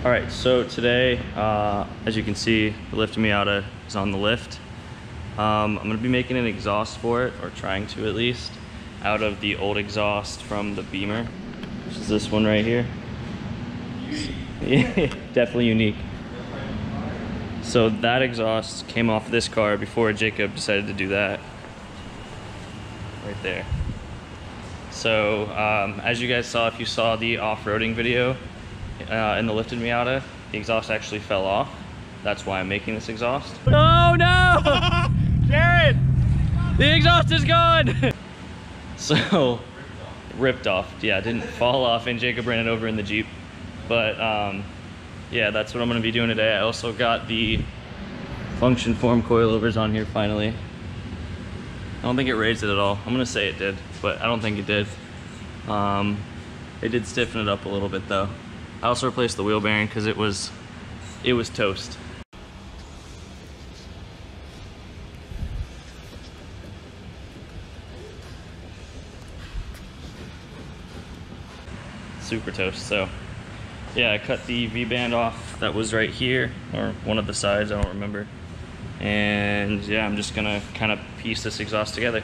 All right, so today, as you can see, the lift MIATA is on the lift. I'm gonna be making an exhaust for it, or trying to at least, out of the old exhaust from the Beamer, which is this one right here. Yeah, definitely unique. So that exhaust came off this car before Jacob decided to do that. Right there. So, as you guys saw, if you saw the off-roading video in the lifted MIATA, the exhaust actually fell off. That's why I'm making this exhaust. Oh no! Jared! The exhaust is gone! So, ripped off. Yeah, it didn't fall off and Jacob ran it over in the Jeep. But, yeah, that's what I'm gonna be doing today. I also got the function form coilovers on here finally. I don't think it raised it at all. I'm gonna say it did, but I don't think it did. It did stiffen it up a little bit though. I also replaced the wheel bearing because it was toast. Super toast. So yeah, I cut the V-band off that was right here, or one of the sides, I don't remember. And yeah, I'm just gonna kind of piece this exhaust together.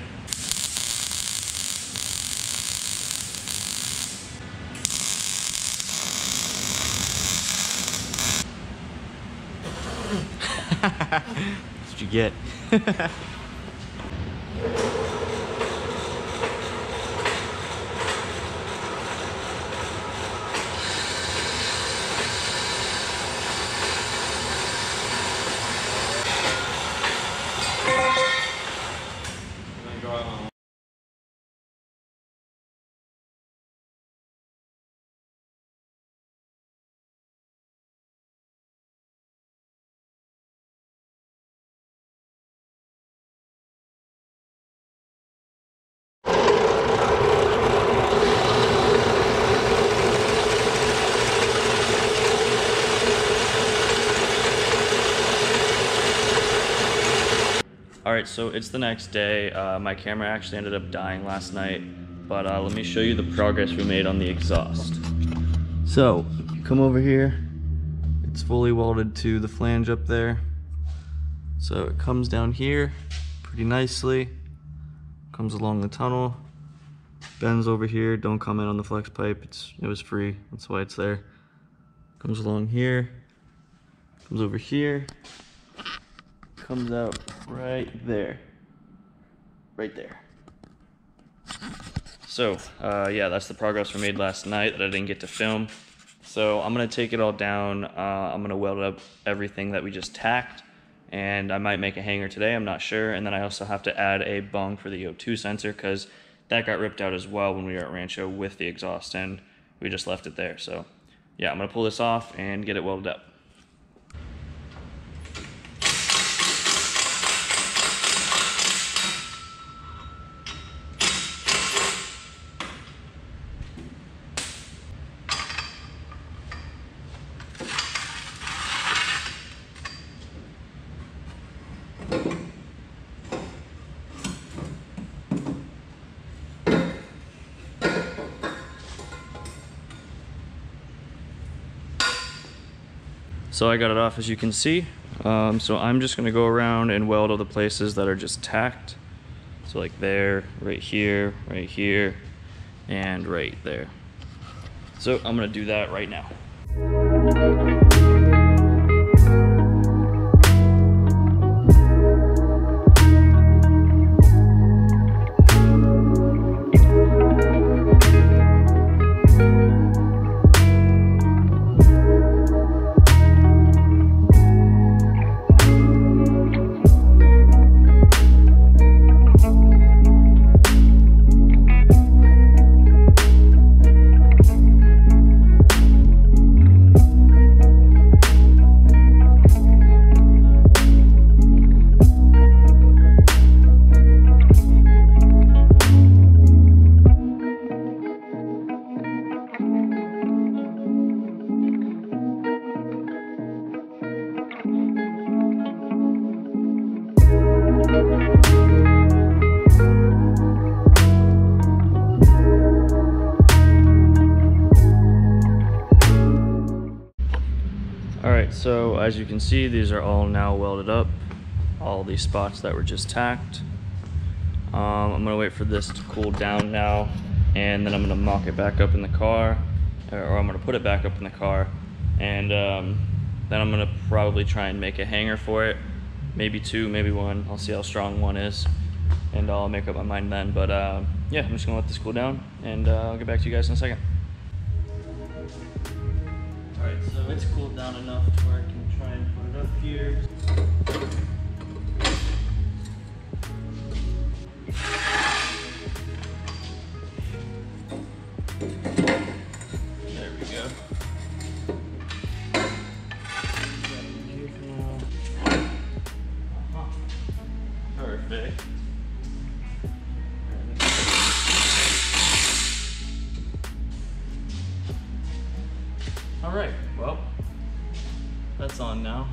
That's what you get. All right, so it's the next day. My camera actually ended up dying last night, but let me show you the progress we made on the exhaust. So, you come over here, it's fully welded to the flange up there. So it comes down here pretty nicely, comes along the tunnel, bends over here. Don't comment on the flex pipe, it was free, that's why it's there. Comes along here, comes over here, comes out right there. So yeah, that's the progress we made last night that I didn't get to film. So I'm gonna take it all down. I'm gonna weld up everything that we just tacked, and I might make a hanger today, I'm not sure. And then I also have to add a bung for the O2 sensor because that got ripped out as well when we were at Rancho with the exhaust, and we just left it there. So yeah, I'm gonna pull this off and get it welded up. So I got it off, as you can see. So I'm just gonna go around and weld all the places that are just tacked. So like there, right here, and right there. So I'm gonna do that right now. Alright, so as you can see, these are all now welded up. All these spots that were just tacked. I'm gonna wait for this to cool down now, and then I'm gonna mock it back up in the car, or I'm gonna put it back up in the car, and then I'm gonna probably try and make a hanger for it. Maybe two, maybe one. I'll see how strong one is, and I'll make up my mind then. But yeah, I'm just gonna let this cool down, and I'll get back to you guys in a second. Alright, so it's cooled down enough to where I can try and put it up here. There we go. Perfect. Alright, well, that's on now.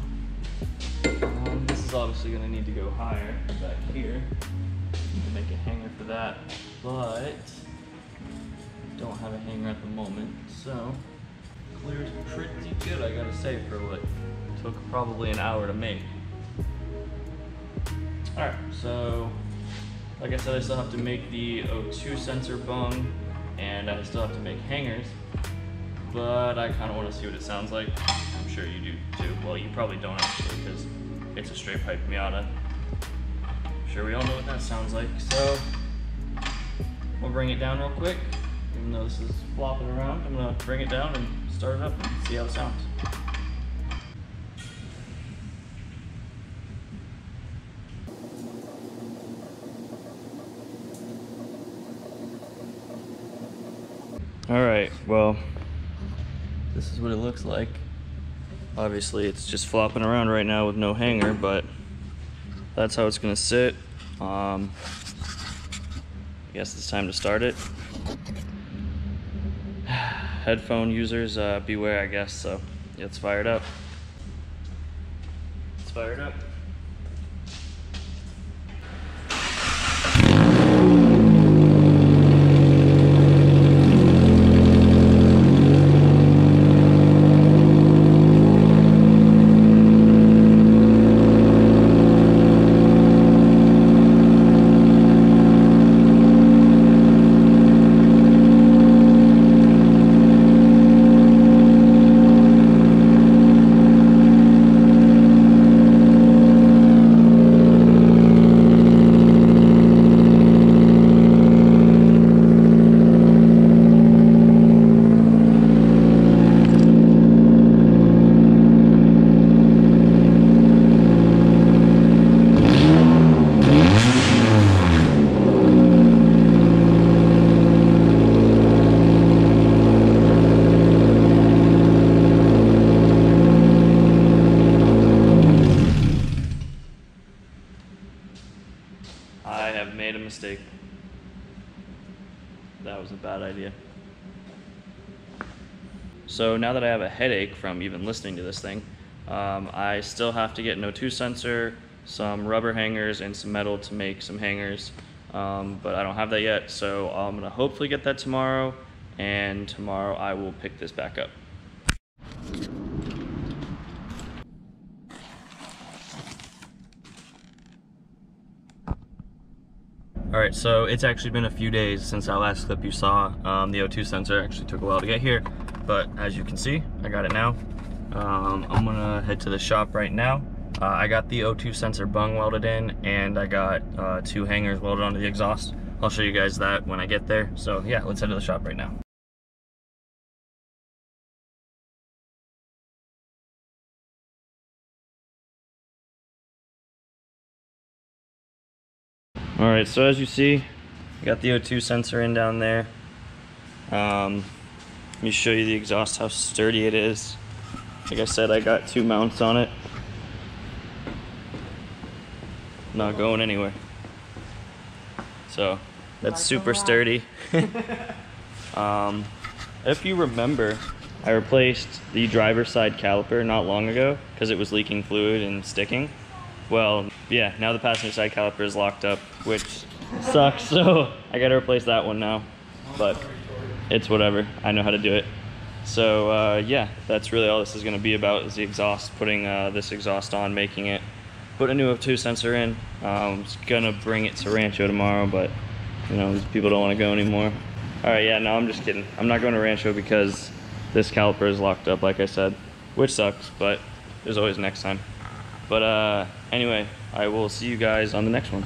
This is obviously going to need to go higher back here. Need to make a hanger for that, but don't have a hanger at the moment, so clears pretty good, I gotta say, for what took probably an hour to make. Alright, so like I said, I still have to make the O2 sensor bung, and I still have to make hangers, but I kind of want to see what it sounds like. I'm sure you do too. Well, you probably don't actually, because it's a straight pipe Miata. I'm sure we all know what that sounds like, so we'll bring it down real quick. Even though this is flopping around, I'm gonna bring it down and start it up and see how it sounds. Alright, well, this is what it looks like. Obviously it's just flopping around right now with no hanger, but that's how it's gonna sit. I guess it's time to start it. Headphone users, beware, I guess. So let's fire it up. Let's fire it up. I have made a mistake. That was a bad idea. So now that I have a headache from even listening to this thing, I still have to get an O2 sensor, some rubber hangers, and some metal to make some hangers. But I don't have that yet, so I'm gonna hopefully get that tomorrow, and tomorrow I will pick this back up. Alright, so it's actually been a few days since that last clip you saw. The O2 sensor actually took a while to get here, but as you can see, I got it now. I'm gonna head to the shop right now. I got the O2 sensor bung welded in, and I got 2 hangers welded onto the exhaust. I'll show you guys that when I get there. So yeah, let's head to the shop right now. Alright, so as you see, I got the O2 sensor in down there. Let me show you the exhaust, how sturdy it is. Like I said, I got 2 mounts on it. Not going anywhere. So, that's super sturdy. If you remember, I replaced the driver's side caliper not long ago because it was leaking fluid and sticking. Well, yeah, now the passenger side caliper is locked up, which sucks, so I gotta replace that one now. But it's whatever, I know how to do it. So yeah, that's really all this is going to be about, is the exhaust, putting this exhaust on, making it, put a new O2 sensor in. I'm going to bring it to Rancho tomorrow, but you know, these people don't want to go anymore. All right, yeah, no, I'm just kidding. I'm not going to Rancho because this caliper is locked up, like I said, which sucks, but there's always next time. But anyway, I will see you guys on the next one.